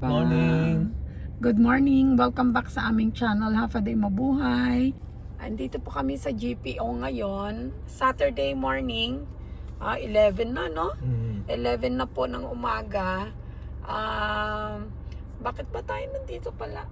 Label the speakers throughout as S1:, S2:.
S1: Morning!
S2: Good morning! Welcome back sa aming channel, Half a Day Mabuhay. Andito po kami sa GPO ngayon, Saturday morning, 11 na no? 11 na po ng umaga. Bakit ba tayo nandito pala?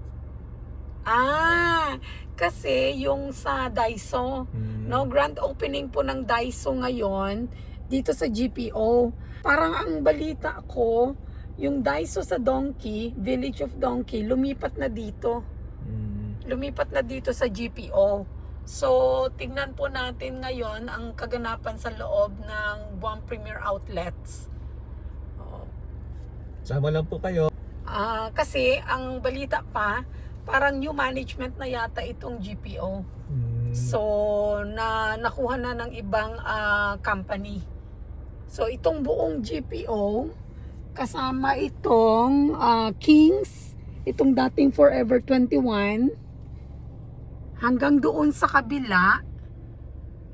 S2: Kasi yung sa Daiso, no, grand opening po ng Daiso ngayon dito sa GPO. Parang ang balita ko, yung Daiso sa Donki, Village of Donki, lumipat na dito. Lumipat na dito sa GPO. So, tignan po natin ngayon ang kaganapan sa loob ng Buwang Premier Outlets.
S1: Sama lang po kayo.
S2: Kasi ang balita pa, parang new management na yata itong GPO. So, nakuha na ng ibang company. So, itong buong GPO, kasama itong Kings, itong dating Forever 21, hanggang doon sa kabila,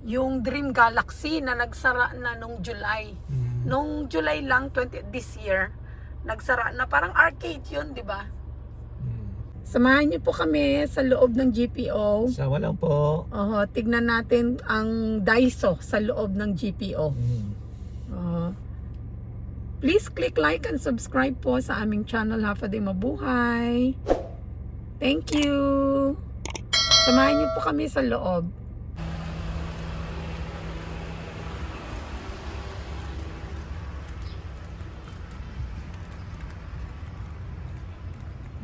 S2: yung Dream Galaxy na nagsara na nung July. Nung July lang, this year, nagsara na. Parang arcade yun, di ba? Samahan niyo po kami sa loob ng GPO.
S1: Sama lang po.
S2: Tignan natin ang Daiso sa loob ng GPO. Please click like and subscribe po sa aming channel, Half a Day Mabuhay. Thank you! Samahan niyo po kami sa loob.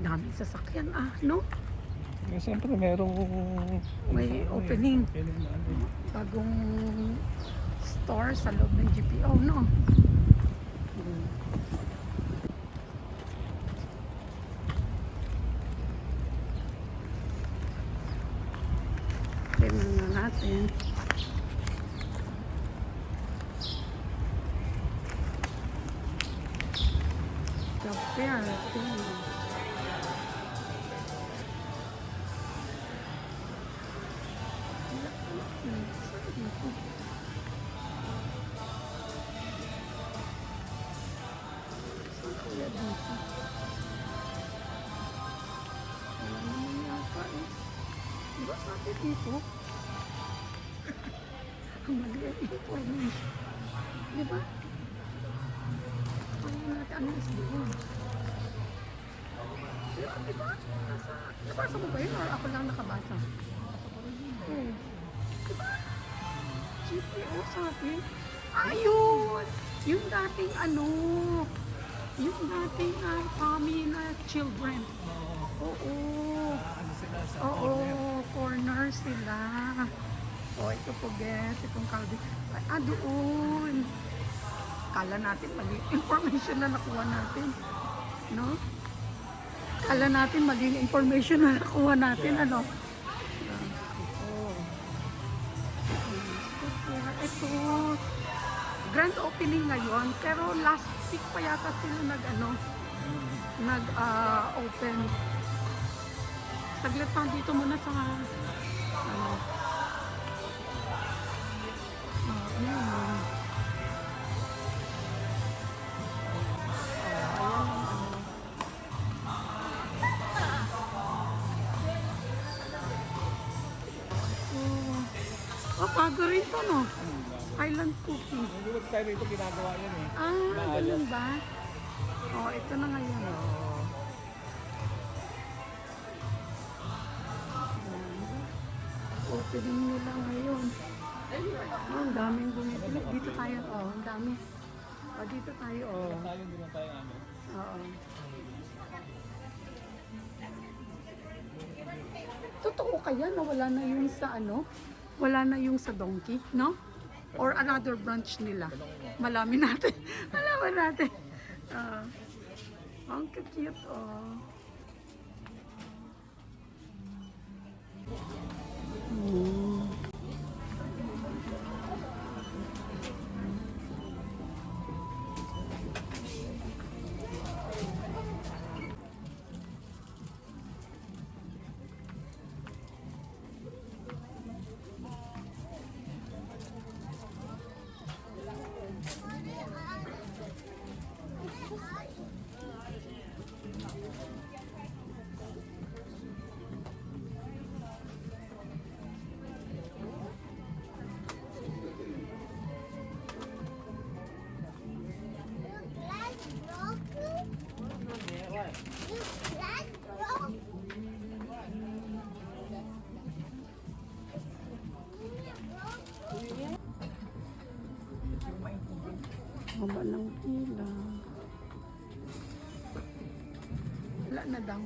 S2: Daming sasakyan no?
S1: Siyempre merong
S2: May opening. Bagong store sa loob ng GPO, no? Tignan na natin. Job fair. Diba sabi dito? Maliit information. Diba? Ano natin, ano is doon? Diba? Nabasa mo ba yun or ako lang nakabasa? Diba? GPO sabi? Ayun! Yung dating yung dating family na children. Corner sila. Ito po guys, itong Calvin. Doon. Kala natin mali information na nakuha natin. No? Kala natin mali information na nakuha natin. Ito. Grand opening ngayon. Pero last week pa yata sila nag-open. Saglit lang dito muna sa bago rin to, no? Island cooking.
S1: Hindi tayo rito ginagawa yan eh.
S2: Ganun ba? Ito na ngayon. Opening nila ngayon. Ang daming bumibili. Dito tayo. Ang dami. Dito tayo.
S1: Hindi lang tayo
S2: Totoo kaya na wala na yung sa wala na yung sa Donki, no? Or another branch nila. Malaman natin. Malaman natin. Ang cute, Haba ng pila. Wala na daw.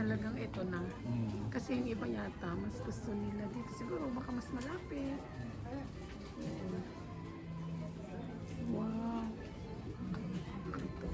S2: Talagang ito na. Kasi yung iba yata, mas gusto nila dito. Siguro baka mas malapit. Wow. Ito.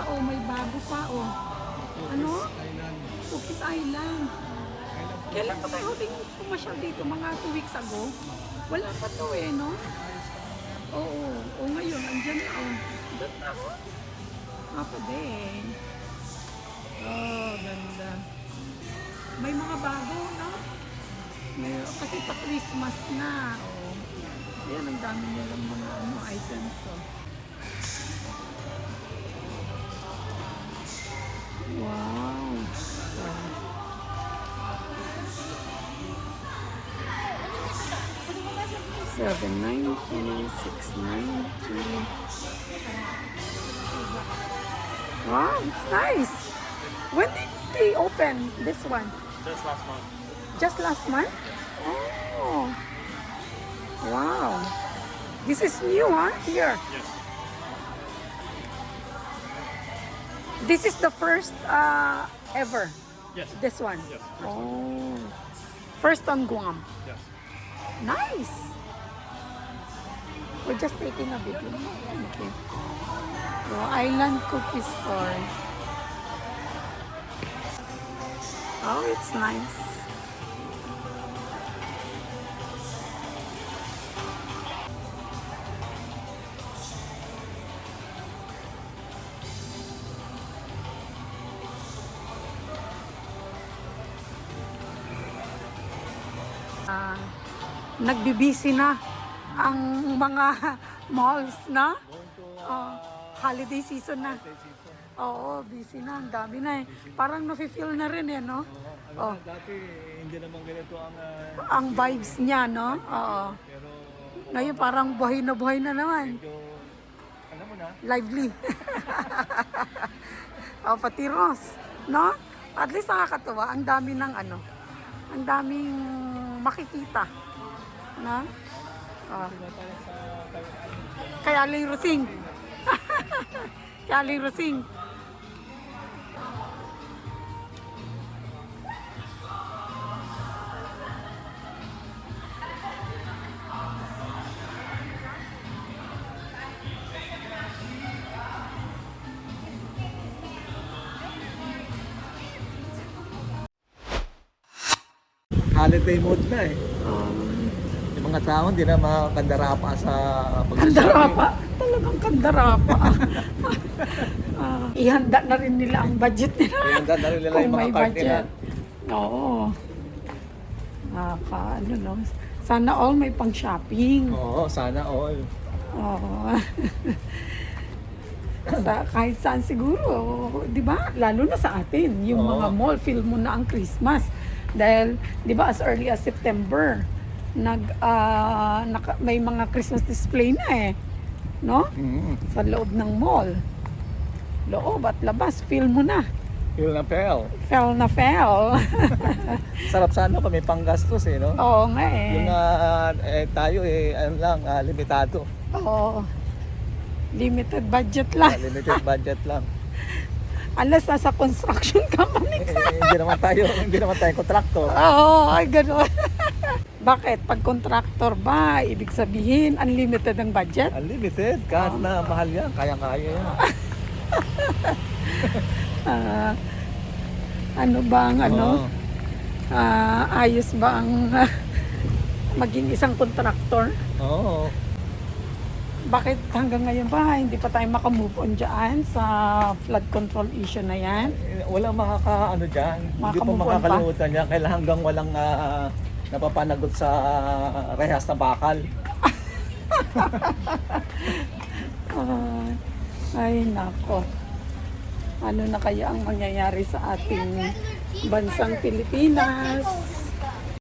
S2: Oh, may bago pa, oh. Ano? Cookies Island. Kailan pa tayo huling pumasyal dito? Mga 2 weeks ago? Wala pa to eh, no? Oo. Oo, ngayon, andyan na, oh. Doon na, oh. Apa din. Oh, ganda. May mga bago, no? May, kasi pa Christmas na, oh. Ayan, ang dami nilang mga items, oh. Wow. $7.90, $6.90. Wow, it's nice. When did they open this one?
S1: Just last month.
S2: Just last month? Oh. Wow. This is new, huh? Here.
S1: Yes.
S2: This is the first ever.
S1: Yes.
S2: This one.
S1: Yes.
S2: Oh. First on Guam.
S1: Yes.
S2: Nice. We're just taking a video. Okay. Oh, Island Cookie Store. Oh, it's nice. Nagbibisi na ang mga malls na. Holiday season na. Oo, busy na. Ang dami na eh. Parang nafe-feel na rin eh, no?
S1: Ano na, dati hindi naman ganito
S2: Ang vibes niya, no? Oo.
S1: pero
S2: Ngayon parang buhay na naman.
S1: medyo, alam mo na,
S2: Lively. Oh, pati Ross, no? At least nakakatuwa. Ang dami ng ano. Ang daming makikita. No? Oh.
S1: sila tayo sa tayo.
S2: Kay Aling Rosing. Kay Aling Rosing.
S1: holiday mode na eh. Yung mga tao hindi na makakandarapa sa pag-shopping.
S2: Kandarapa. Talagang kandarapa. Ihanda na rin nila ang budget nila.
S1: Ihanda na rin nila
S2: Kung
S1: yung mga
S2: may
S1: cart nila.
S2: budget. Oo. Ano no. Sana all may pang shopping.
S1: Oo, sana all.
S2: Oo. Kahit saan siguro, 'di ba? Lalo na sa atin, yung
S1: Oo.
S2: mga mall feel mo na ang Christmas. Dahil 'di ba as early as September, may mga Christmas display na eh. No? Sa loob ng mall. Loob at labas, feel mo na.
S1: Feel na feel.
S2: Fell na fell.
S1: Sarap sana kung may panggastos eh, no?
S2: Oo nga eh.
S1: Yung tayo eh, ano lang, limitado.
S2: Oo. Limited budget lang.
S1: Limited budget lang.
S2: Unless nasa construction company ka.
S1: Hindi naman tayo kontraktor.
S2: Oo, ay gano'n. Bakit? Pag contractor ba, ibig sabihin, unlimited ang budget?
S1: Unlimited, kahit na mahal yan, kayang-kaya yan.
S2: Ano ba ang ano?
S1: Oo.
S2: Ayos ba ang maging isang contractor?
S1: Oo.
S2: Bakit hanggang ngayon ba hindi pa tayo makamove on dyan sa flood control issue na yan?
S1: Walang makakaano dyan. Hindi po
S2: Makakamove on pa?
S1: makakalimutan yan. Kailangan hanggang walang napapanagot sa rehas na bakal.
S2: Ay nako. Ano na kaya ang mangyayari sa ating bansang Pilipinas?